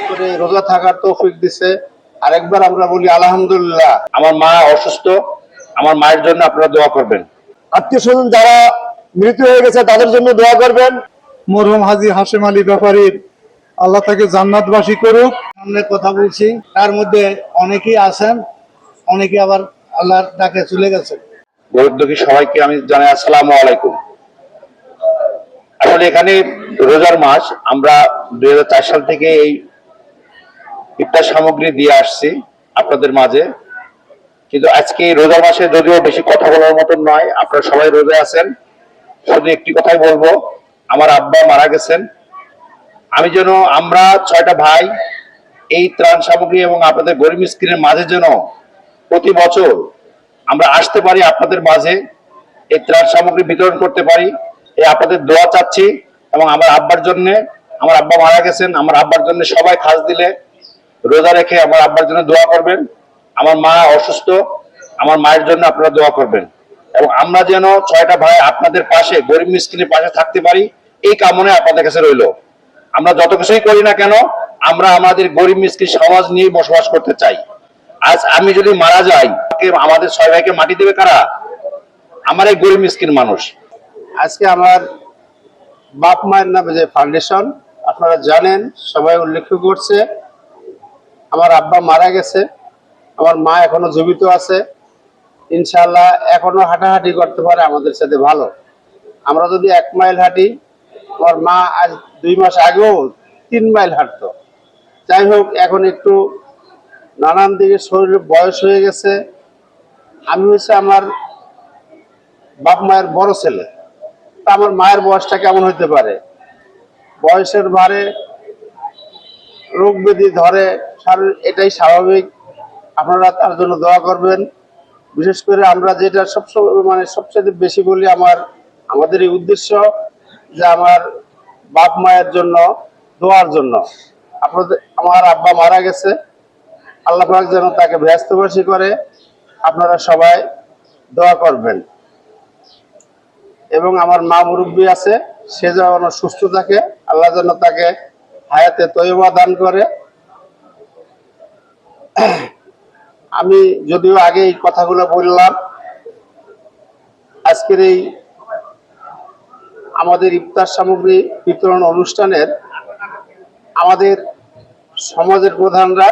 করে রোজা থাকার তৌফিক দিছে। আরেকবার আমরা বলি আলহামদুলিল্লাহ। আমার মা অসুস্থ, আমার মায়ের জন্য আপনারা দোয়া করবেন। আত্মীয় স্বজন যারা মৃত্যু হয়ে গেছে তাদের জন্য দোয়া করবেন। মরহুম হাজী হাশেম আলী ব্যাপারীর আল্লাহ তাকে জান্নাতবাসী করুক। সামনে কথা বলছি, তার মধ্যে অনেকেই আছেন, অনেকে আবার আল্লাহর ডাকে চলে গেছেন। গরিব দুঃখী সবাইকে আমি জানাই আসসালামু আলাইকুম। আসলে এখানে রোজার মাস, আমরা 2004 সাল থেকে এই ইফতার সামগ্রী দিয়ে আসছি আপনাদের মাঝে। কিন্তু আজকে এই রোজার মাসে যদিও বেশি কথা বলার মতন নয়, আপনারা সবাই রোজা আছেন, শুধু একটি কথাই বলবো, আমার আব্বা মারা গেছেন। আমরা 6টা ভাই এই ত্রাণ সামগ্রী এবং আপনাদের গরিব মিসকিনের মাঝে যেন প্রতি বছর আমরা আসতে পারি, আপনাদের মাঝে এই ত্রাণ সামগ্রী বিতরণ করতে পারি, এই আপনাদের দোয়া চাচ্ছি। এবং আমার আব্বার জন্য, আমার আব্বা মারা গেছেন, আমার আব্বার জন্য সবাই খাস দিলে রোজা রেখে আমার আব্বার জন্য দোয়া করবেন। আমার মা অসুস্থ, আমার মায়ের জন্য আপনারা দোয়া করবেন। এবং আমরা যেন 6টা ভাই আপনাদের পাশে, গরিব মিসকিনের পাশে থাকতে পারি, এই কামনা আপনাদের কাছে রইল। আমরা যত কিছুই করি না কেন, আমরা আমাদের গরিব মিসকিন সমাজ নিয়ে বসবাস করতে চাই। আজ আমি যদি মারা যাই, আমাদের 6 ভাইকে মাটি দেবে কারা? আমার এই গরিব মিসকিন মানুষ। আজকে আমার বাপ মায়ের নামে যে ফাউন্ডেশন, আপনারা জানেন, সবাই উল্লেখ করছে। আমার আব্বা মারা গেছে, আমার মা এখনো জীবিত আছে, ইনশাআল্লাহ এখনো হাঁটাহাঁটি করতে পারে আমাদের সাথে ভালো। আমরা যদি 1 মাইল হাঁটি, আমার মা আজ 2 মাস আগেও 3 মাইল হাঁটতো। যাই হোক, এখন একটু নানান দিকে শরীরে বয়স হয়ে গেছে। আমি হচ্ছে আমার বাপ মায়ের বড় ছেলে, তা আমার মায়ের বয়সটা কেমন হইতে পারে? বয়সের ভারে রোগ ব্যাধি ধরে, এটাই স্বাভাবিক। আপনারা তার জন্য দোয়া করবেন। বিশেষ করে আমরা যেটা সবচেয়ে বেশি বলি, আমাদের এই উদ্দেশ্য যে আমার বাপ মায়ের জন্য দোয়ার জন্য। আমার আব্বা মারা গেছে, আল্লাহ পাক যেন তাকে ব্যস্তবাসী করে, আপনারা সবাই দোয়া করবেন। এবং আমার মা মুরব্বী আছে, সে যেন সুস্থ থাকে, আল্লাহ যেন তাকে হায়াতে তয়্যবা দান করে। আমি যদিও আগে এই কথাগুলো বললাম, আজকের এই আমাদের ইফতার সামগ্রী বিতরণ অনুষ্ঠানের আমাদের সমাজের প্রধানরা,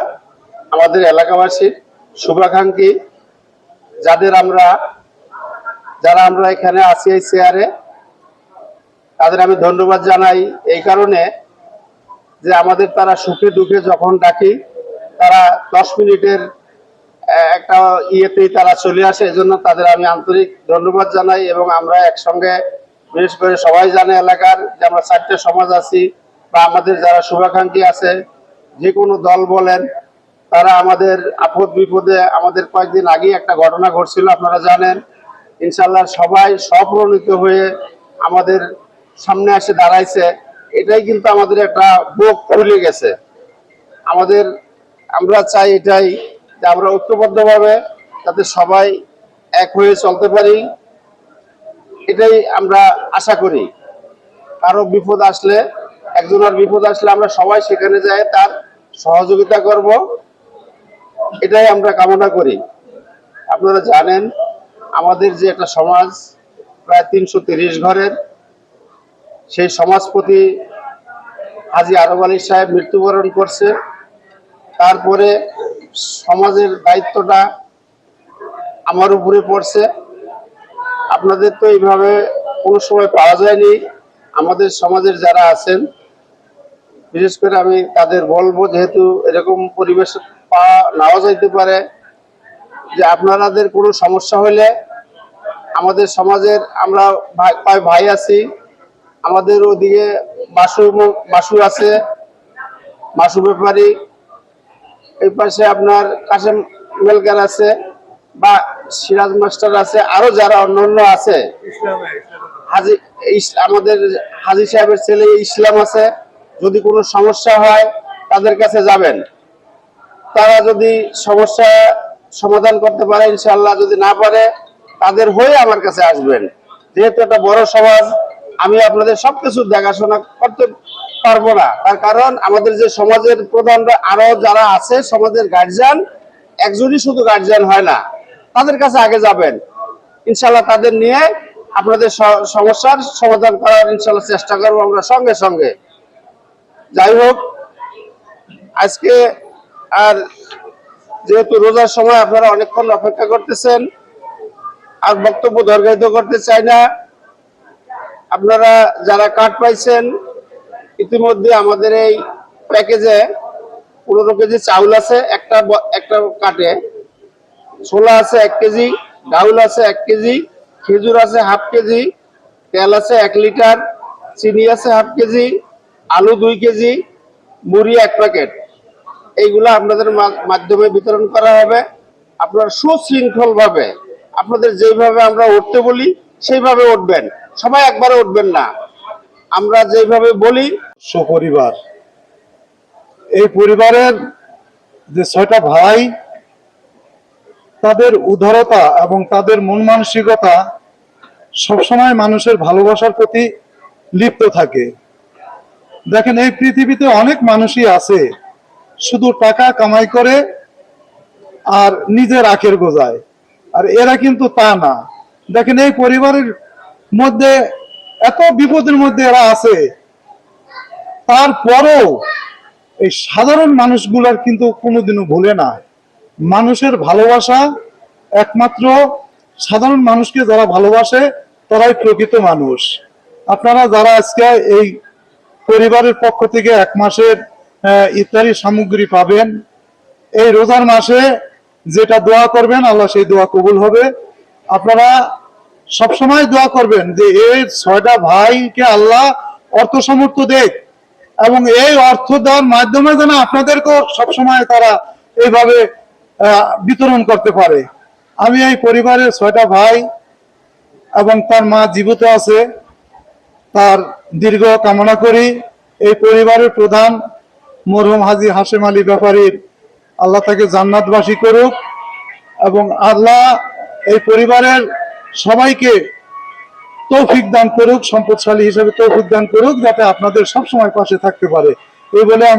আমাদের এলাকাবাসীর শুভাকাঙ্ক্ষী, যারা আমরা এখানে আছি এই চেয়ারে, তাদের আমি ধন্যবাদ জানাই এই কারণে যে আমাদের তারা সুখে দুঃখে যখন ডাকি, তারা 10 মিনিটের একটা ইয়েতেই তারা চলে আসে। এজন্য তাদের আমি আন্তরিক ধন্যবাদ জানাই। এবং আমরা একসঙ্গে, বিশেষ করে সবাই জানে এলাকার যে আমরা 4টে সমাজ আছি, বা আমাদের যারা শুভাকাঙ্ক্ষী আছে, যে কোনো দল বলেন, তারা আমাদের আপদ বিপদে, আমাদের কয়েকদিন আগে একটা ঘটনা ঘটছিল, আপনারা জানেন। ইনশাল্লাহ সবাই স্বপ্রণীত হয়ে আমাদের সামনে এসে দাঁড়াইছে। এটাই কিন্তু আমাদের একটা বুক খুলে গেছে। আমরা চাই এটাই যে আমরা ঐক্যবদ্ধভাবে যাতে সবাই এক হয়ে চলতে পারি, এটাই আমরা আশা করি। কারো বিপদ আসলে, একজনের বিপদ আসলে আমরা সবাই সেখানে যাই তার সহযোগিতা করব, এটাই আমরা কামনা করি। আপনারা জানেন আমাদের যে একটা সমাজ প্রায় 330 ঘরের, সেই সমাজপতি হাজী আরব আলী সাহেব মৃত্যুবরণ করছে। তারপরে সমাজের দায়িত্বটা আমার উপরে পড়ছে। আপনাদের তো এইভাবে কোনো সময় পাওয়া যায়নি। আমাদের সমাজের যারা আছেন, বিশেষ করে আমি তাদের বলবো, যেহেতু এরকম পরিবেশ পাওয়া নাও যাইতে পারে, যে আপনাদের কোনো সমস্যা হলে আমাদের সমাজের, আমরা ভাই আছি, আমাদের ওদিকে মাসু আছে, মাসু ব্যাপারী, এই পাশে আপনার কাশেম মেলকার আছে, বা সিরাজ মাস্টার আছে, আরো যারা অন্যান্য আছে, আমাদের হাজী সাহেবের ছেলে ইসলাম আছে। যদি কোনো সমস্যা হয় তাদের কাছে যাবেন, তারা যদি সমস্যা সমাধান করতে পারে ইনশাআল্লাহ, যদি না পারে তাদের হয়ে আমার কাছে আসবেন। যেহেতু একটা বড় সমাজ, আমি আপনাদের সবকিছু দেখাশোনা করতে পারবো না। তার কারণ আমাদের যে সমাজের প্রধানরা আরো যারা আছে সমাজের গার্জিয়ান, একজনই শুধু গার্জিয়ান হয় না, তাদের কাছে আগে যাবেন, ইনশাল্লাহ তাদের নিয়ে আপনাদের সমস্যার সমাধান করার ইনশাল্লাহ চেষ্টা করবো আমরা সঙ্গে সঙ্গে। যাই হোক, আজকে আর যেহেতু রোজার সময় আপনারা অনেকক্ষণ অপেক্ষা করতেছেন, আর বক্তব্য দীর্ঘায়িত করতে চাই না। আপনারা যারা কার্ড পাইছেন, ইতিমধ্যে আমাদের এই প্যাকেজে 15 কেজি চাউল আছে একটা কার্ডে, ছোলা আছে 1 কেজি, ডাউল আছে 1 কেজি, খেজুর আছে হাফ কেজি, তেল আছে 1 লিটার, চিনি আছে হাফ কেজি, আলু 2 কেজি, মুড়ি 1 প্যাকেট। এইগুলো আপনাদের মাধ্যমে বিতরণ করা হবে। আপনারা সুশৃঙ্খল ভাবে আপনাদের যেভাবে আমরা উঠতে বলি সেইভাবে উঠবেন, সবাই একবারে উঠবেন না, আমরা যেভাবে বলি। সপরিবার, এই পরিবারের যে 6টা ভাই, তাদের উদারতা এবং তাদের মন মানসিকতা সবসময় মানুষের ভালোবাসার প্রতি লিপ্ত থাকে। দেখেন, এই পৃথিবীতে অনেক মানুষই আছে শুধু টাকা কামাই করে আর নিজের আখের গোজায়, আর এরা কিন্তু তা না। দেখেন, এই পরিবারের মধ্যে এত বিপদের মধ্যে এরা আছে, তারপরেও এই সাধারণ মানুষগুলার কিন্তু কোনোদিনও ভুলে না। মানুষের ভালোবাসা একমাত্র সাধারণ মানুষকে যারা ভালোবাসে তারাই প্রকৃত মানুষ। আপনারা যারা আজকে এই পরিবারের পক্ষ থেকে 1 মাসের ইফতারি সামগ্রী পাবেন, এই রোজার মাসে যেটা দোয়া করবেন আল্লাহ সেই দোয়া কবুল হবে। আপনারা সবসময় দোয়া করবেন যে এই 6টা ভাইকে আল্লাহ অর্থ সামর্থ্য দেখ, এবং এই অর্থ দেওয়ার মাধ্যমে যেন আপনাদেরকেও সবসময় তারা এইভাবে বিতরণ করতে পারে। আমি এই পরিবারের 6টা ভাই এবং তার মা জীবিত আছে, তার দীর্ঘ কামনা করি। এই পরিবারের প্রধান মরহুম হাজী হাশেম আলী ব্যাপারীর আল্লাহ তাকে জান্নাতবাসী করুক, এবং আল্লাহ এই পরিবারের সবাইকে তৌফিক দান করুক, সম্পদশালী হিসেবে তৌফিক দান করুক, যাতে আপনাদের সবসময় পাশে থাকতে পারে। এই বলে আমি